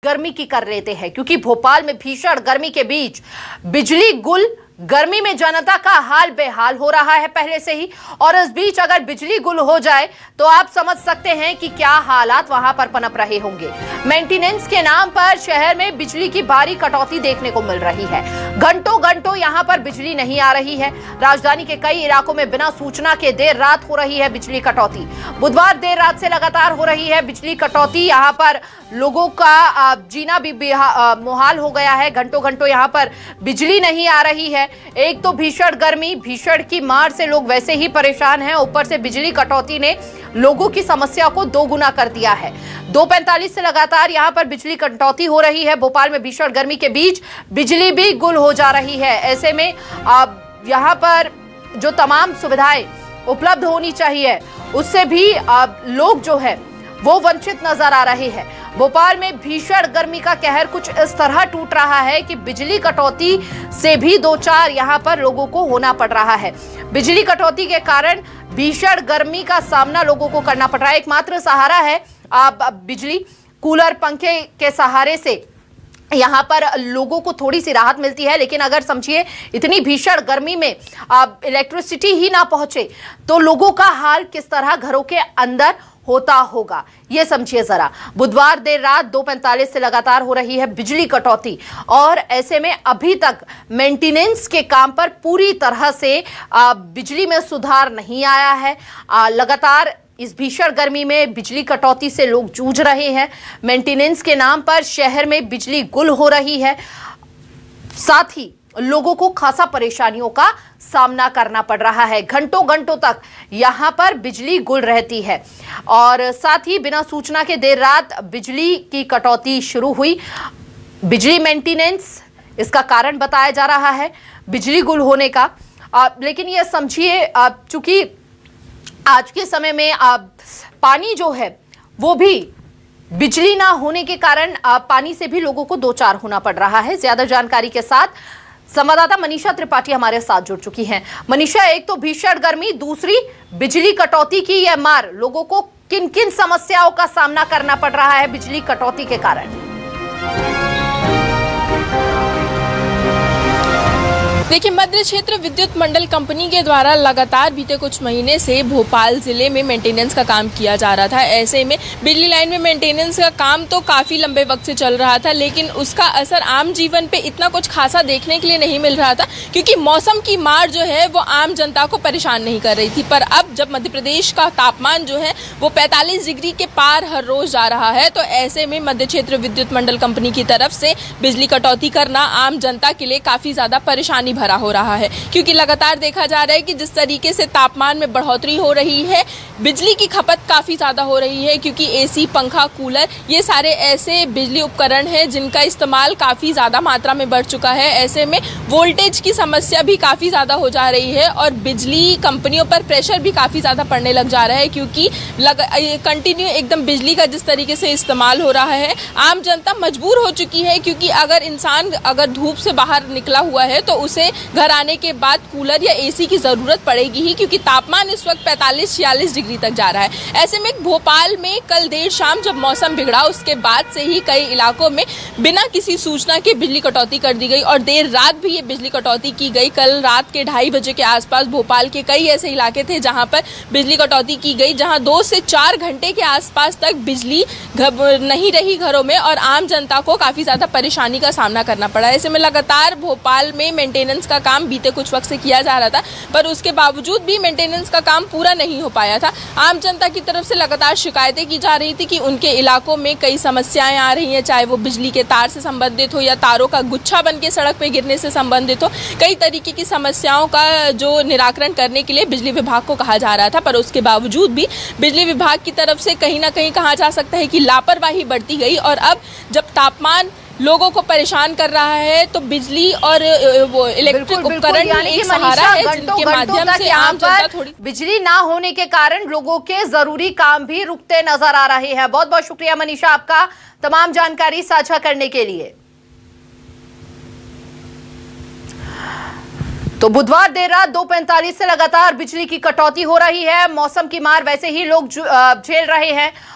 गर्मी की कर लेते हैं, क्योंकि भोपाल में भीषण गर्मी के बीच बिजली गुल, गर्मी में जनता का हाल बेहाल हो रहा है पहले से ही। और इस बीच अगर बिजली गुल हो जाए तो आप समझ सकते हैं कि क्या हालात वहां पर पनप रहे होंगे। मेंटेनेंस के नाम पर शहर में बिजली की भारी कटौती देखने को मिल रही है। घंटों घंटों यहां पर बिजली नहीं आ रही है। राजधानी के कई इलाकों में बिना सूचना के देर रात हो रही है बिजली कटौती। बुधवार देर रात से लगातार हो रही है बिजली कटौती। यहां पर लोगों का जीना भी मुहाल हो गया है। घंटों घंटों यहां पर बिजली नहीं आ रही है। एक तो भीषण गर्मी, भीषण की मार से लोग वैसे ही परेशान हैं, ऊपर से बिजली कटौती ने लोगों की समस्या को दोगुना कर दिया है। 2:45 से लगातार यहां पर बिजली कटौती हो रही है। भोपाल में भीषण गर्मी के बीच बिजली भी गुल हो जा रही है। ऐसे में यहां पर जो तमाम सुविधाएं उपलब्ध होनी चाहिए उससे भी लोग जो है वो वंचित नजर आ रहे हैं। भोपाल में भीषण गर्मी का कहर कुछ इस तरह टूट रहा है कि बिजली कटौती से भी दो चार यहां पर लोगों को होना पड़ रहा है। बिजली कटौती के कारण भीषण गर्मी का सामना लोगों को करना पड़ रहा है। एकमात्र सहारा है बिजली, कूलर, पंखे के सहारे से यहाँ पर लोगों को थोड़ी सी राहत मिलती है। लेकिन अगर समझिए इतनी भीषण गर्मी में इलेक्ट्रिसिटी ही ना पहुंचे तो लोगों का हाल किस तरह घरों के अंदर होता होगा, ये समझिए जरा। बुधवार देर रात 2:45 से लगातार हो रही है बिजली कटौती और ऐसे में अभी तक मेंटेनेंस के काम पर पूरी तरह से बिजली में सुधार नहीं आया है। लगातार इस भीषण गर्मी में बिजली कटौती से लोग जूझ रहे हैं। मेंटेनेंस के नाम पर शहर में बिजली गुल हो रही है। साथ ही लोगों को खासा परेशानियों का सामना करना पड़ रहा है। घंटों घंटों तक यहां पर बिजली गुल रहती है और साथ ही बिना सूचना के देर रात बिजली की कटौती शुरू हुई। बिजली मेंटेनेंस इसका कारण बताया जा रहा है बिजली गुल होने का। लेकिन ये समझिए चूंकि आज के समय में पानी जो है वो भी बिजली ना होने के कारण पानी से भी लोगों को दो चार होना पड़ रहा है। ज्यादा जानकारी के साथ संवाददाता मनीषा त्रिपाठी हमारे साथ जुड़ चुकी हैं। मनीषा, एक तो भीषण गर्मी, दूसरी बिजली कटौती की यह मार, लोगों को किन किन समस्याओं का सामना करना पड़ रहा है बिजली कटौती के कारण? देखिए, मध्य क्षेत्र विद्युत मंडल कंपनी के द्वारा लगातार बीते कुछ महीने से भोपाल जिले में मेंटेनेंस का काम किया जा रहा था। ऐसे में बिजली लाइन में मेंटेनेंस का काम तो काफी लंबे वक्त से चल रहा था, लेकिन उसका असर आम जीवन पे इतना कुछ खासा देखने के लिए नहीं मिल रहा था, क्योंकि मौसम की मार जो है वो आम जनता को परेशान नहीं कर रही थी। पर अब जब मध्य प्रदेश का तापमान जो है वो 45 डिग्री के पार हर रोज जा रहा है, तो ऐसे में मध्य क्षेत्र विद्युत मंडल कंपनी की तरफ से बिजली कटौती करना आम जनता के लिए काफी ज्यादा परेशानी भरा हो रहा है। क्योंकि लगातार देखा जा रहा है कि जिस तरीके से तापमान में बढ़ोतरी हो रही है, बिजली की खपत काफी ज्यादा हो रही है, क्योंकि एसी, पंखा, कूलर ये सारे ऐसे बिजली उपकरण हैं जिनका इस्तेमाल काफी ज्यादा मात्रा में बढ़ चुका है। ऐसे में वोल्टेज की समस्या भी काफी ज्यादा हो जा रही है और बिजली कंपनियों पर प्रेशर भी काफी ज्यादा पड़ने लग जा रहा है, क्योंकि कंटिन्यू एकदम बिजली का जिस तरीके से इस्तेमाल हो रहा है, आम जनता मजबूर हो चुकी है। क्योंकि अगर धूप से बाहर निकला हुआ है तो उसे घर आने के बाद कूलर या एसी की जरूरत पड़ेगी ही, क्योंकि तापमान इस वक्त 45-46 डिग्री तक जा रहा है। ऐसे में भोपाल में कल देर शाम जब मौसम बिगड़ा, उसके बाद से ही कई इलाकों में बिना किसी सूचना के बिजली कटौती कर दी गई और देर रात भी ये बिजली कटौती की गई। कल रात के 2:30 बजे के आसपास भोपाल के कई ऐसे इलाके थे जहां पर बिजली कटौती की गई, जहां 2 से 4 घंटे के आसपास तक बिजली नहीं रही घरों में और आम जनता को काफी ज्यादा परेशानी का सामना करना पड़ा। ऐसे में लगातार भोपाल में मेंटेनेंस का काम बीते कुछ वक्त से किया जा रहा था, पर उसके बावजूद भी मेंटेनेंस का काम पूरा नहीं हो पाया था। आम जनता की तरफ से लगातार शिकायतें की जा रही थी कि उनके इलाकों में कई समस्याएं आ रही हैं, चाहे वो बिजली के तार से संबंधित हो या तारों का गुच्छा बन के सड़क पे गिरने से संबंधित हो। कई तरीके की समस्याओं का जो निराकरण करने के लिए बिजली विभाग को कहा जा रहा था, पर उसके बावजूद भी बिजली विभाग की तरफ से कहीं ना कहीं कहा जा सकता है कि लापरवाही बढ़ती गई। और अब जब तापमान लोगों को परेशान कर रहा है तो बिजली और वो इलेक्ट्रिक उपकरण एक सहारा है जिनके माध्यम से आम जनता थोड़ी बिजली ना होने के कारण लोगों के जरूरी काम भी रुकते नजर आ रहे हैं। बहुत बहुत शुक्रिया मनीषा आपका तमाम जानकारी साझा करने के लिए। तो बुधवार देर रात 2:45 से लगातार बिजली की कटौती हो रही है। मौसम की मार वैसे ही लोग झेल रहे हैं